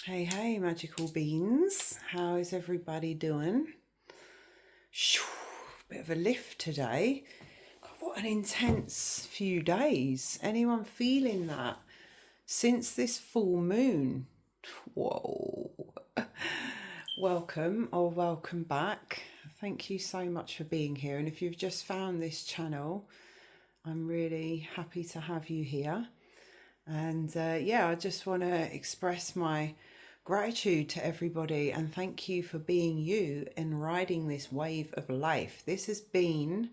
Hey, hey, magical beans. How is everybody doing? Bit of a lift today. God, what an intense few days. Anyone feeling that? Since this full moon. Whoa. Welcome or welcome back. Thank you so much for being here. And if you've just found this channel, I'm really happy to have you here. And I just want to express my gratitude to everybody and thank you for being you and riding this wave of life. This has been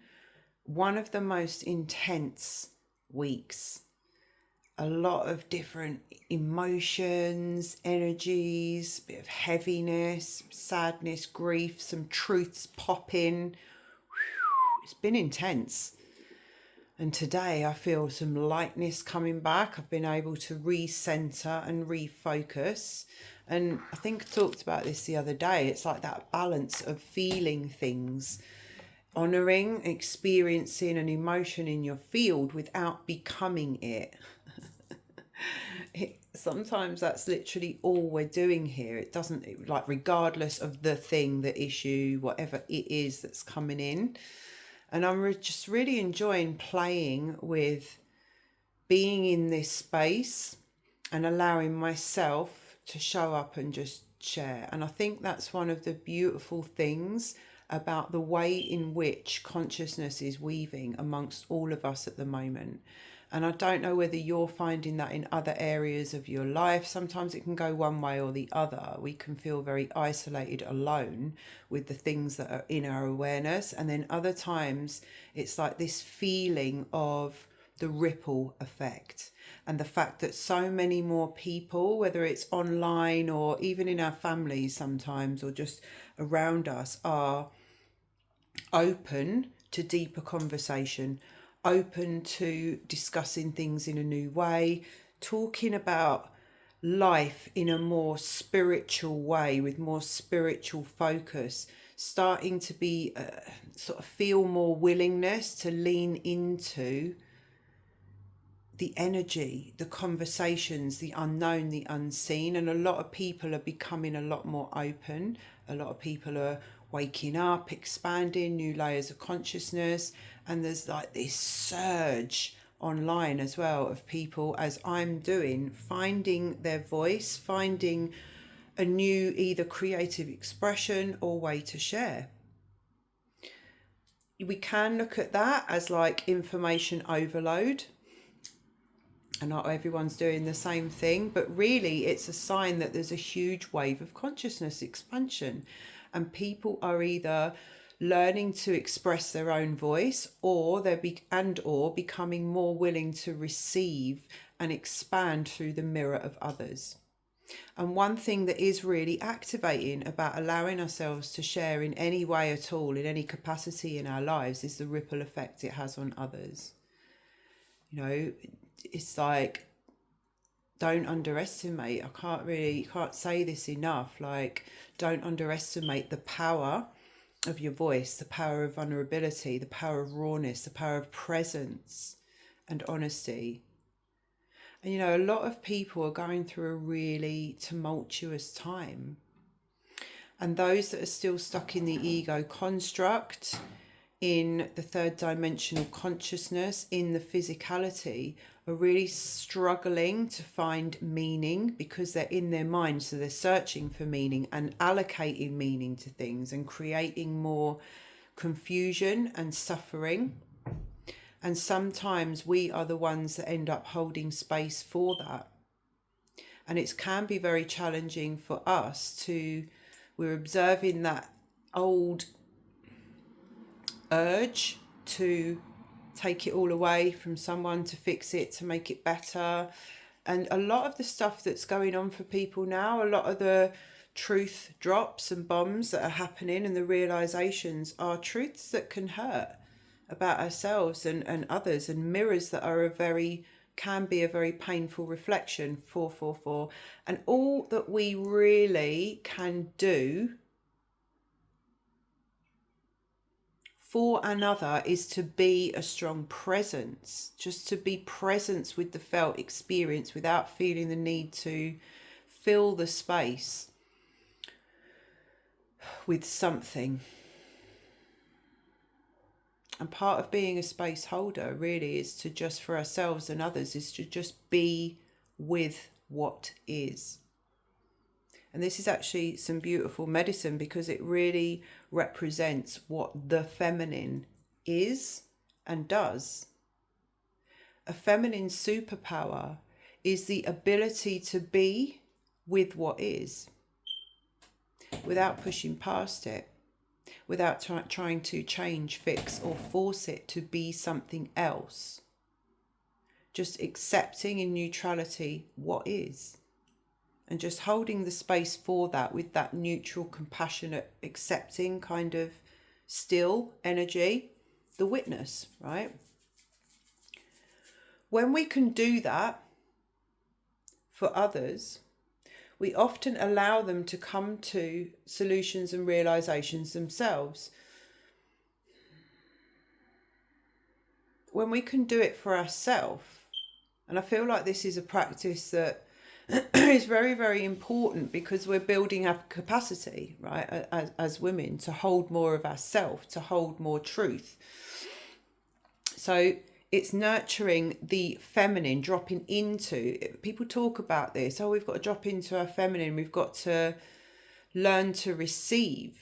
one of the most intense weeks. A lot of different emotions, energies, a bit of heaviness, sadness, grief, some truths popping. It's been intense. And today I feel some lightness coming back. I've been able to recenter and refocus. And I think I talked about this the other day. It's like that balance of feeling things, honoring, experiencing an emotion in your field without becoming it. Sometimes that's literally all we're doing here. It doesn't, like, regardless of the thing, the issue, whatever it is that's coming in. And I'm just really enjoying playing with being in this space and allowing myself to show up and just share. And I think that's one of the beautiful things about the way in which consciousness is weaving amongst all of us at the moment. And I don't know whether you're finding that in other areas of your life. Sometimes it can go one way or the other. We can feel very isolated, alone with the things that are in our awareness. And then other times it's like this feeling of the ripple effect and the fact that so many more people, whether it's online or even in our families sometimes or just around us, are open to deeper conversation, open to discussing things in a new way, talking about life in a more spiritual way with more spiritual focus, starting to be sort of feel more willingness to lean into the energy, the conversations, the unknown, the unseen. And a lot of people are becoming a lot more open. A lot of people are waking up, expanding new layers of consciousness. And there's like this surge online as well of people, as I'm doing, finding their voice, finding a new either creative expression or way to share. We can look at that as like information overload, and not everyone's doing the same thing, but really it's a sign that there's a huge wave of consciousness expansion, and people are either learning to express their own voice, or or becoming more willing to receive and expand through the mirror of others. And one thing that is really activating about allowing ourselves to share in any way at all, in any capacity in our lives, is the ripple effect it has on others. You know, it's like, don't underestimate. Can't say this enough. Like, don't underestimate the power of your voice, the power of vulnerability, the power of rawness, the power of presence and honesty. And, you know, a lot of people are going through a really tumultuous time. And those that are still stuck in the ego construct, in the third dimensional consciousness, in the physicality, are really struggling to find meaning because they're in their mind. So they're searching for meaning and allocating meaning to things and creating more confusion and suffering. And sometimes we are the ones that end up holding space for that. And it can be very challenging for us we're observing that old urge to take it all away from someone, to fix it, to make it better. And a lot of the stuff that's going on for people now, a lot of the truth drops and bombs that are happening and the realizations are truths that can hurt about ourselves and others, and mirrors that are can be a very painful reflection. 444. And all that we really can do for another is to be a strong presence, just to be presence with the felt experience without feeling the need to fill the space with something. And part of being a space holder really is to just, for ourselves and others, is to just be with what is. And this is actually some beautiful medicine, because it really represents what the feminine is and does. A feminine superpower is the ability to be with what is, without pushing past it, without trying to change, fix, or force it to be something else. Just accepting in neutrality what is, and just holding the space for that with that neutral, compassionate, accepting kind of still energy, the witness, right? When we can do that for others, we often allow them to come to solutions and realizations themselves. When we can do it for ourselves, and I feel like this is a practice that is very, very important, because we're building up capacity, right, as women, to hold more of ourselves, to hold more truth. So it's nurturing the feminine, dropping into, people talk about this, oh, we've got to drop into our feminine, we've got to learn to receive.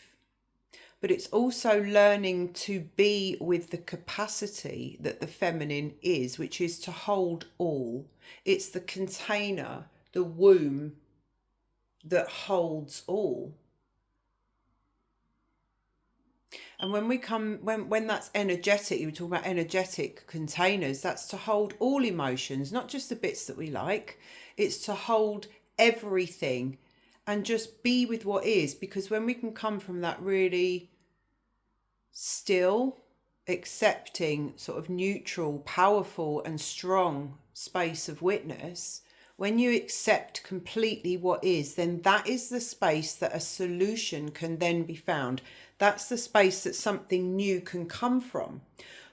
But it's also learning to be with the capacity that the feminine is, which is to hold all. It's the container, the womb that holds all. And when we come, when that's energetic, you were talking about energetic containers, that's to hold all emotions, not just the bits that we like. It's to hold everything and just be with what is. Because when we can come from that really still, accepting, sort of neutral, powerful and strong space of witness, when you accept completely what is, then that is the space that a solution can then be found. That's the space that something new can come from.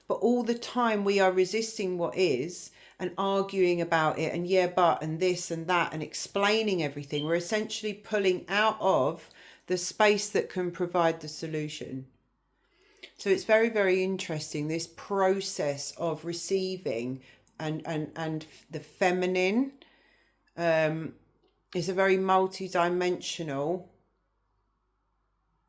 But all the time we are resisting what is and arguing about it, and yeah, but, and this and that, and explaining everything. We're essentially pulling out of the space that can provide the solution. So it's very, very interesting, this process of receiving and the feminine is a very multi-dimensional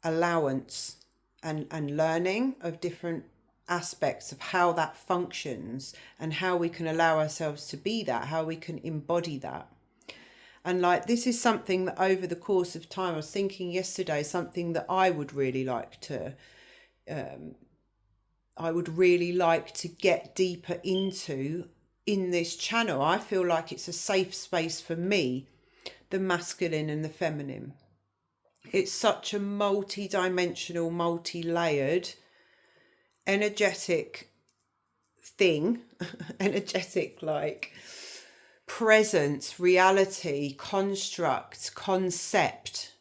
allowance and learning of different aspects of how that functions, and how we can allow ourselves to be that, how we can embody that. And like, this is something that over the course of time, I was thinking yesterday, something that I would really like to get deeper into in this channel. I feel like it's a safe space for me, the masculine and the feminine. It's such a multi-dimensional, multi-layered, energetic thing, energetic like presence, reality, construct, concept.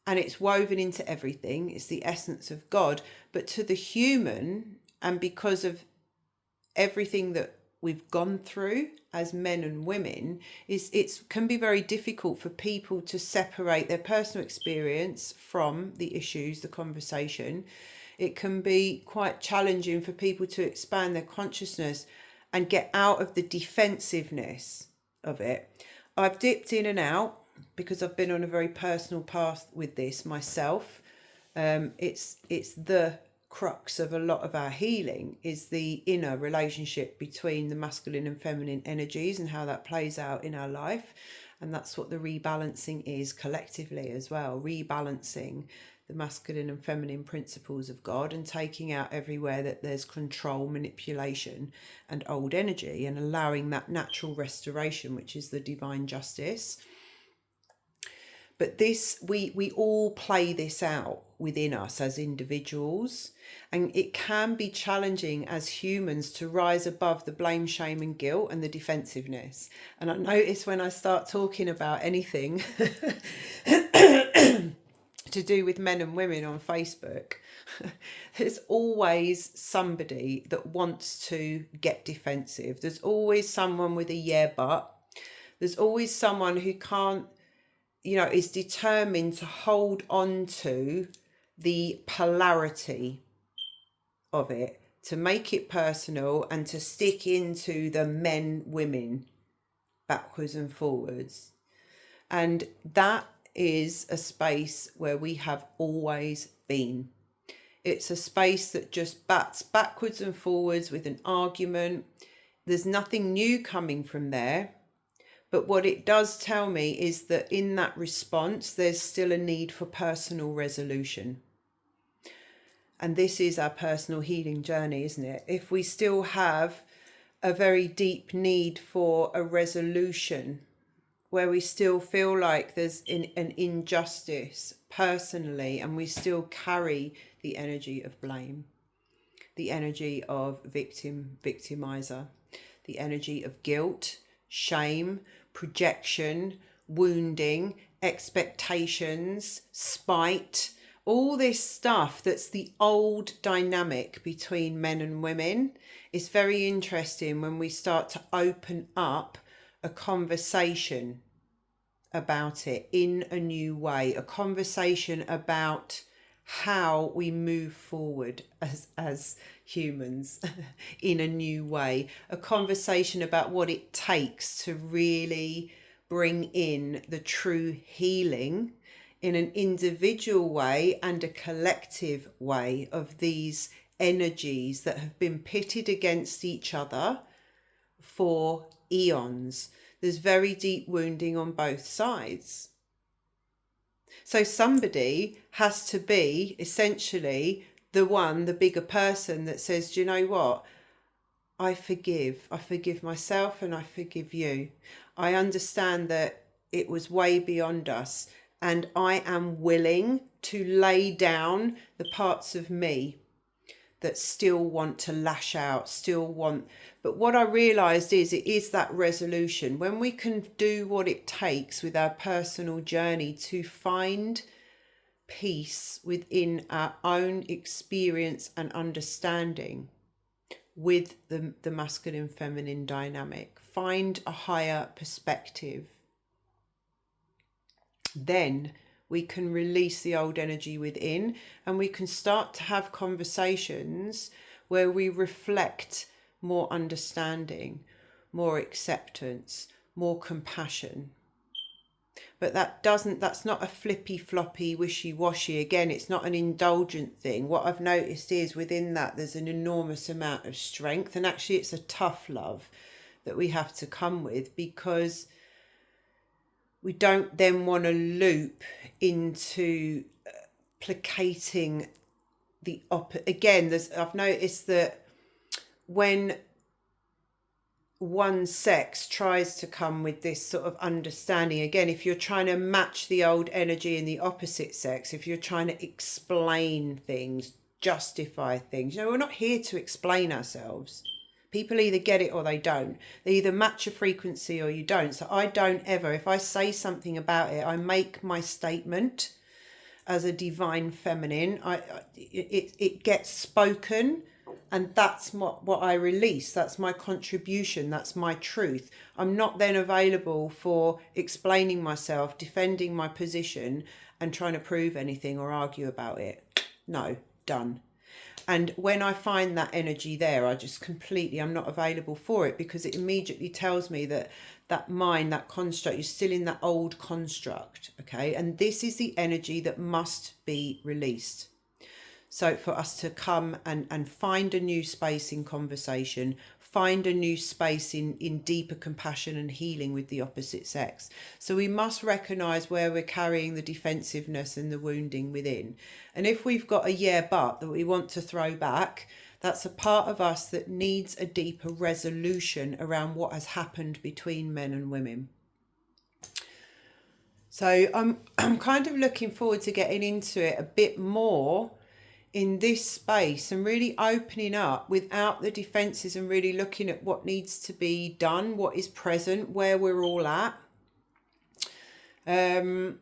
And it's woven into everything. It's the essence of God. But to the human, and because of everything that we've gone through as men and women, it can be very difficult for people to separate their personal experience from the issues, the conversation. It can be quite challenging for people to expand their consciousness and get out of the defensiveness of it. I've dipped in and out because I've been on a very personal path with this myself. It's the crux of a lot of our healing, is the inner relationship between the masculine and feminine energies and how that plays out in our life. And that's what the rebalancing is collectively as well, rebalancing the masculine and feminine principles of God and taking out everywhere that there's control, manipulation and old energy, and allowing that natural restoration, which is the divine justice. But this, we all play this out within us as individuals, and it can be challenging as humans to rise above the blame, shame and guilt and the defensiveness. And I notice when I start talking about anything to do with men and women on Facebook, there's always somebody that wants to get defensive. There's always someone with a yeah but. There's always someone who can't, is determined to hold on to the polarity of it, to make it personal and to stick into the men, women, backwards and forwards. And that is a space where we have always been. It's a space that just bats backwards and forwards with an argument. There's nothing new coming from there. But what it does tell me is that in that response, there's still a need for personal resolution. And this is our personal healing journey, isn't it? If we still have a very deep need for a resolution, where we still feel like there's an injustice personally, and we still carry the energy of blame, the energy of victimizer, the energy of guilt, shame, projection, wounding, expectations, spite, all this stuff that's the old dynamic between men and women. Is very interesting when we start to open up a conversation about it in a new way, a conversation about how we move forward as humans in a new way, a conversation about what it takes to really bring in the true healing in an individual way and a collective way of these energies that have been pitted against each other for eons. There's very deep wounding on both sides. So somebody has to be essentially the bigger person that says, do you know what? I forgive myself and I forgive you. I understand that it was way beyond us, and I am willing to lay down the parts of me that still want to lash out, but what I realized is it is that resolution. When we can do what it takes with our personal journey to find peace within our own experience and understanding with the masculine feminine dynamic, find a higher perspective, then we can release the old energy within, and we can start to have conversations where we reflect more understanding, more acceptance, more compassion. But that's not a flippy floppy wishy washy. Again, it's not an indulgent thing. What I've noticed is within that there's an enormous amount of strength, and actually it's a tough love that we have to come with, because we don't then want to loop into placating the again. I've noticed that when one sex tries to come with this sort of understanding, again, if you're trying to match the old energy in the opposite sex, if you're trying to explain things, justify things, we're not here to explain ourselves. People either get it or they don't. They either match a frequency or you don't. So I don't ever, if I say something about it, I make my statement as a divine feminine. It gets spoken, and that's what I release. That's my contribution. That's my truth. I'm not then available for explaining myself, defending my position, and trying to prove anything or argue about it. No, done. And when I find that energy there, I'm not available for it, because it immediately tells me that mind, that construct, you're still in that old construct, okay? And this is the energy that must be released. So for us to come and find a new space in conversation, find a new space in deeper compassion and healing with the opposite sex. So we must recognize where we're carrying the defensiveness and the wounding within. And if we've got a yeah but that we want to throw back, that's a part of us that needs a deeper resolution around what has happened between men and women. So I'm kind of looking forward to getting into it a bit more in this space and really opening up without the defenses, and really looking at what needs to be done, what is present, where we're all at. I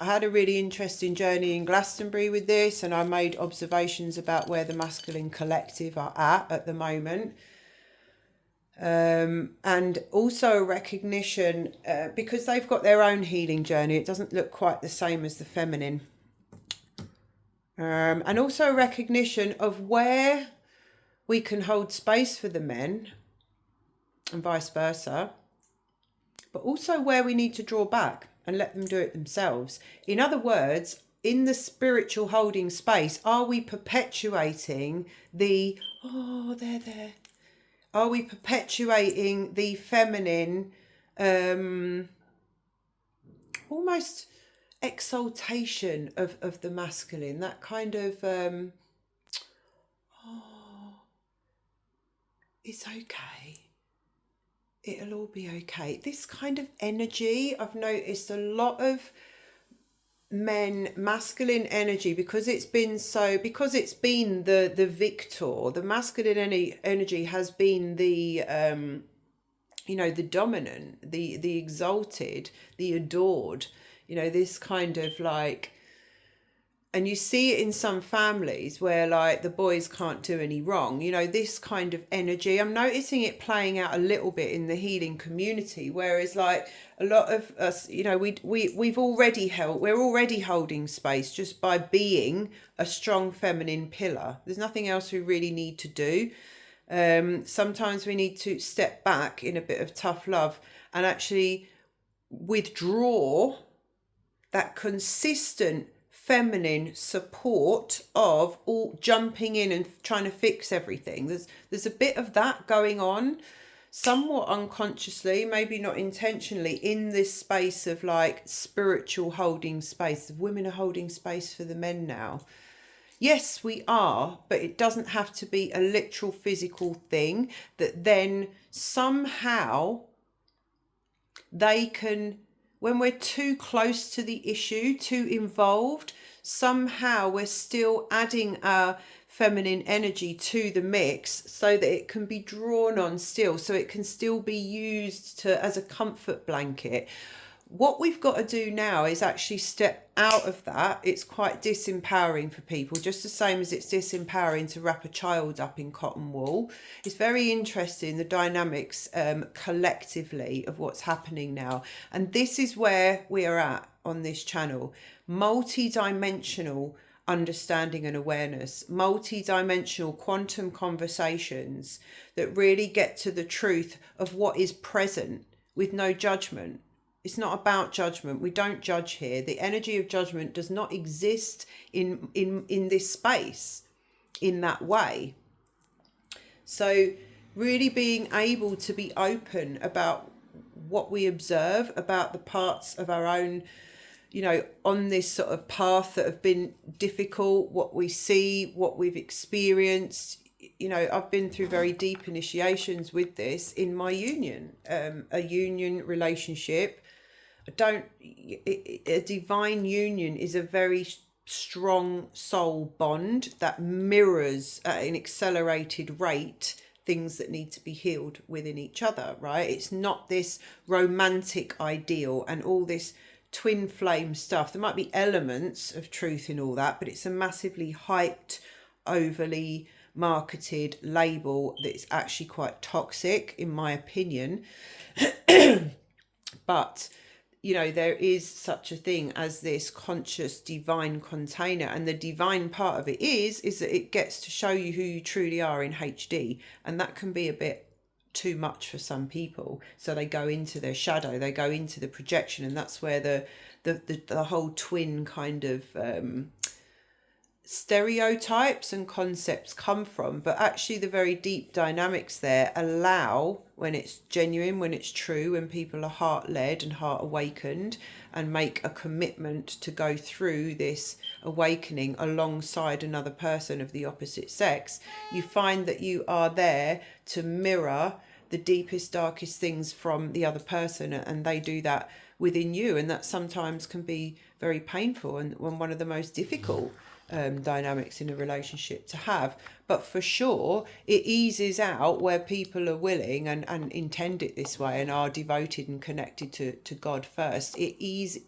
had a really interesting journey in Glastonbury with this, and I made observations about where the masculine collective are at the moment. And also a recognition, because they've got their own healing journey, it doesn't look quite the same as the feminine. And also a recognition of where we can hold space for the men and vice versa, but also where we need to draw back and let them do it themselves. In other words, in the spiritual holding space, are we perpetuating the, oh, they're there? Are we perpetuating the feminine, almost exaltation of the masculine? That kind of, oh, it's okay. It'll all be okay. This kind of energy, I've noticed a lot of men, masculine energy, because it's been the victor, the masculine energy has been the the dominant, the exalted, the adored, this kind of like. And you see it in some families where like the boys can't do any wrong, this kind of energy. I'm noticing it playing out a little bit in the healing community, whereas like a lot of us, we're already holding space just by being a strong feminine pillar. There's nothing else we really need to do. Sometimes we need to step back in a bit of tough love and actually withdraw that consistent feminine support of all jumping in and trying to fix everything. There's a bit of that going on, somewhat unconsciously, maybe not intentionally, in this space of like spiritual holding space. Women are holding space for the men now. Yes, we are, but it doesn't have to be a literal physical thing that then somehow they can, when we're too close to the issue, too involved, somehow we're still adding our feminine energy to the mix so that it can be drawn on still, so it can still be used as a comfort blanket. What we've got to do now is actually step out of that. It's quite disempowering for people, just the same as it's disempowering to wrap a child up in cotton wool. It's very interesting, the dynamics collectively of what's happening now. And this is where we are at on this channel. Multi-dimensional understanding and awareness, multi-dimensional quantum conversations that really get to the truth of what is present with no judgment. It's not about judgment. We don't judge here. The energy of judgment does not exist in this space in that way. So really being able to be open about what we observe, about the parts of our own, on this sort of path that have been difficult, what we see, what we've experienced. I've been through very deep initiations with this in my union, a union relationship. A divine union is a very strong soul bond that mirrors at an accelerated rate things that need to be healed within each other, right? It's not this romantic ideal and all this twin flame stuff. There might be elements of truth in all that, but it's a massively hyped, overly marketed label that's actually quite toxic, in my opinion. But there is such a thing as this conscious divine container, and the divine part of it is that it gets to show you who you truly are in HD, and that can be a bit too much for some people. So they go into their shadow, they go into the projection, and that's where the whole twin kind of stereotypes and concepts come from. But actually the very deep dynamics there allow, when it's genuine, when it's true, when people are heart-led and heart-awakened and make a commitment to go through this awakening alongside another person of the opposite sex, you find that you are there to mirror the deepest, darkest things from the other person, and they do that within you, and that sometimes can be very painful and one of the most difficult dynamics in a relationship to have. But for sure it eases out where people are willing and intend it this way and are devoted and connected to God first. It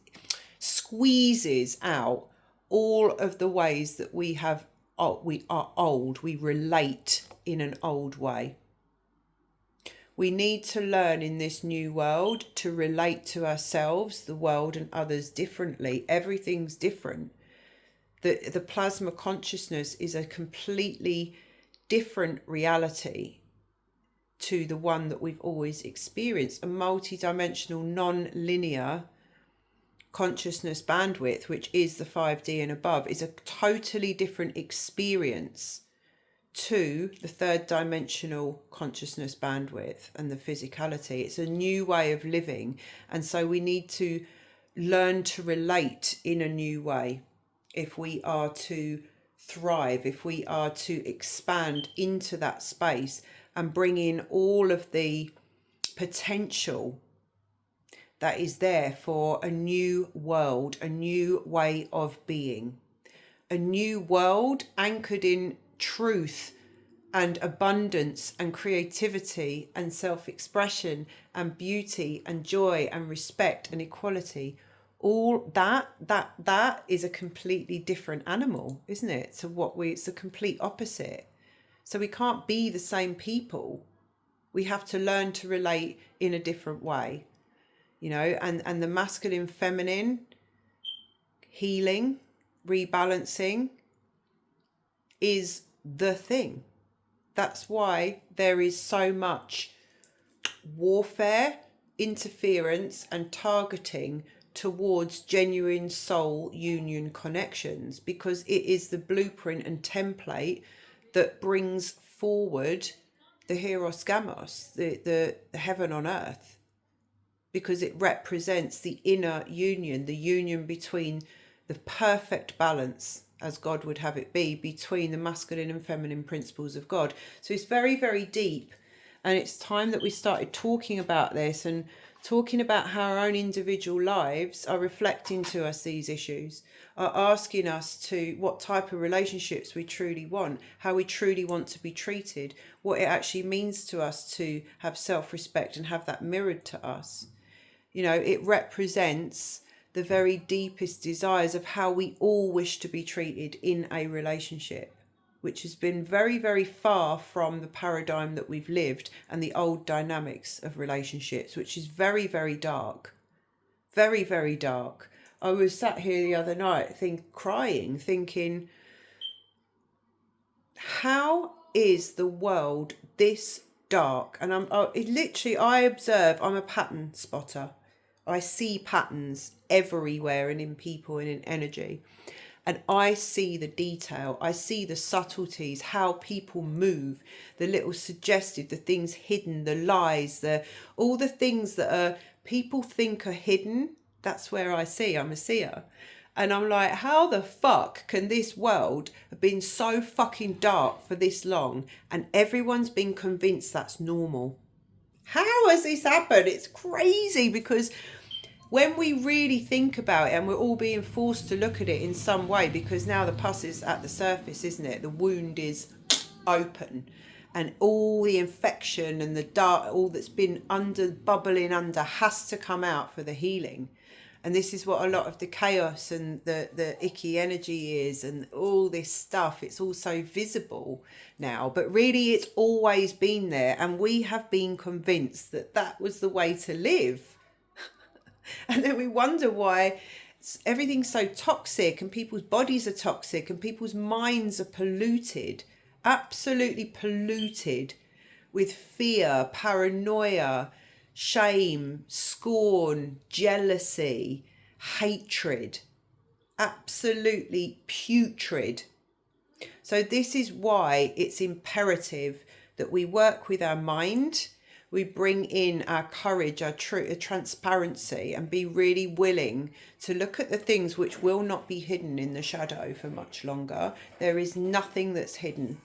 squeezes out all of the ways that we are old, we relate in an old way. We need to learn in this new world to relate to ourselves, the world, and others differently. Everything's different. The plasma consciousness is a completely different reality to the one that we've always experienced. A multi-dimensional, non-linear consciousness bandwidth, which is the 5D and above, is a totally different experience to the third dimensional consciousness bandwidth and the physicality. It's a new way of living, and so we need to learn to relate in a new way if we are to thrive, if we are to expand into that space and bring in all of the potential that is there for a new world, a new way of being, a new world anchored in truth and abundance and creativity and self-expression and beauty and joy and respect and equality. All that is a completely different animal, isn't it? So it's the complete opposite. So we can't be the same people. We have to learn to relate in a different way, and the masculine, feminine, healing, rebalancing is the thing. That's why there is so much warfare, interference, and targeting towards genuine soul union connections, because it is the blueprint and template that brings forward the Hieros Gamos, the heaven on earth, because it represents the inner union, the union between the perfect balance, as God would have it be, between the masculine and feminine principles of God. So it's very, very deep. And it's time that we started talking about this and talking about how our own individual lives are reflecting to us these issues, are asking us to what type of relationships we truly want, how we truly want to be treated, what it actually means to us to have self-respect and have that mirrored to us. It represents the very deepest desires of how we all wish to be treated in a relationship, which has been very, very far from the paradigm that we've lived and the old dynamics of relationships, which is very, very dark. Very, very dark. I was sat here the other night crying, thinking, how is the world this dark? And I observe, I'm a pattern spotter. I see patterns everywhere and in people and in energy. And I see the detail, I see the subtleties, how people move, the little suggestive, the things hidden, the lies, all the things that people think are hidden. That's where I see, I'm a seer. And I'm like, how the fuck can this world have been so fucking dark for this long and everyone's been convinced that's normal? How has this happened? It's crazy, because when we really think about it, and we're all being forced to look at it in some way, because now the pus is at the surface, isn't it? The wound is open, and all the infection and the dark, all that's been bubbling under has to come out for the healing. And this is what a lot of the chaos and the icky energy is, and all this stuff. It's all so visible now, but really it's always been there. And we have been convinced that that was the way to live. And then we wonder why everything's so toxic, and people's bodies are toxic, and people's minds are polluted, absolutely polluted with fear, paranoia, shame, scorn, jealousy, hatred, absolutely putrid. So this is why it's imperative that we work with our mind, we bring in our courage, our transparency, and be really willing to look at the things which will not be hidden in the shadow for much longer. There is nothing that's hidden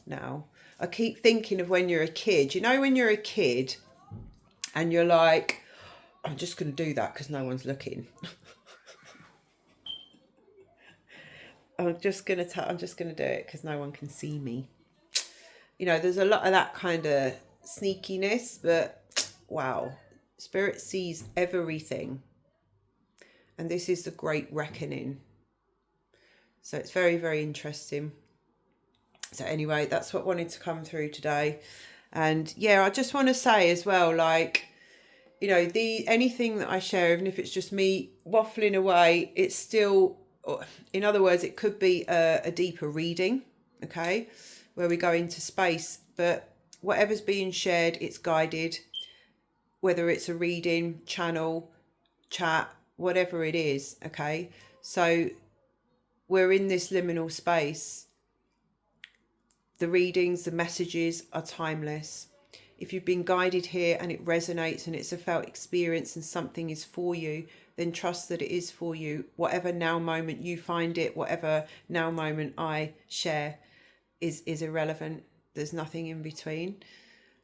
now. I keep thinking of when you're a kid. When you're a kid and you're like, I'm just going to do that because no one's looking. I'm just going to do it because no one can see me. There's a lot of that kind of sneakiness, but wow, Spirit sees everything. And this is the great reckoning. So it's very, very interesting. So anyway, that's what I wanted to come through today. And yeah, I just want to say as well, like, you know, anything that I share, even if it's just me waffling away, it's still, in other words, it could be a deeper reading, okay, where we go into space. But whatever's being shared, it's guided, whether it's a reading, channel, chat, whatever it is, okay? So we're in this liminal space. The readings, the messages are timeless. If you've been guided here and it resonates and it's a felt experience and something is for you, then trust that it is for you. Whatever now moment you find it, whatever now moment I share is irrelevant. There's nothing in between.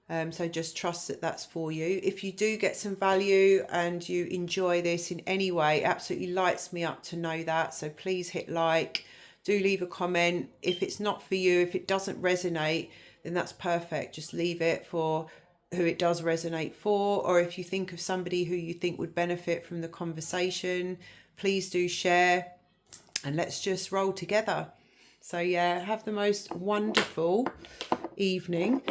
So just trust that that's for you. If you do get some value and you enjoy this in any way, it absolutely lights me up to know that. So please hit like, do leave a comment. If it's not for you, if it doesn't resonate, then that's perfect. Just leave it for who it does resonate for. Or if you think of somebody who you think would benefit from the conversation, please do share and let's just roll together. So yeah, have the most wonderful evening.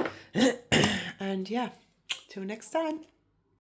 And yeah, till next time.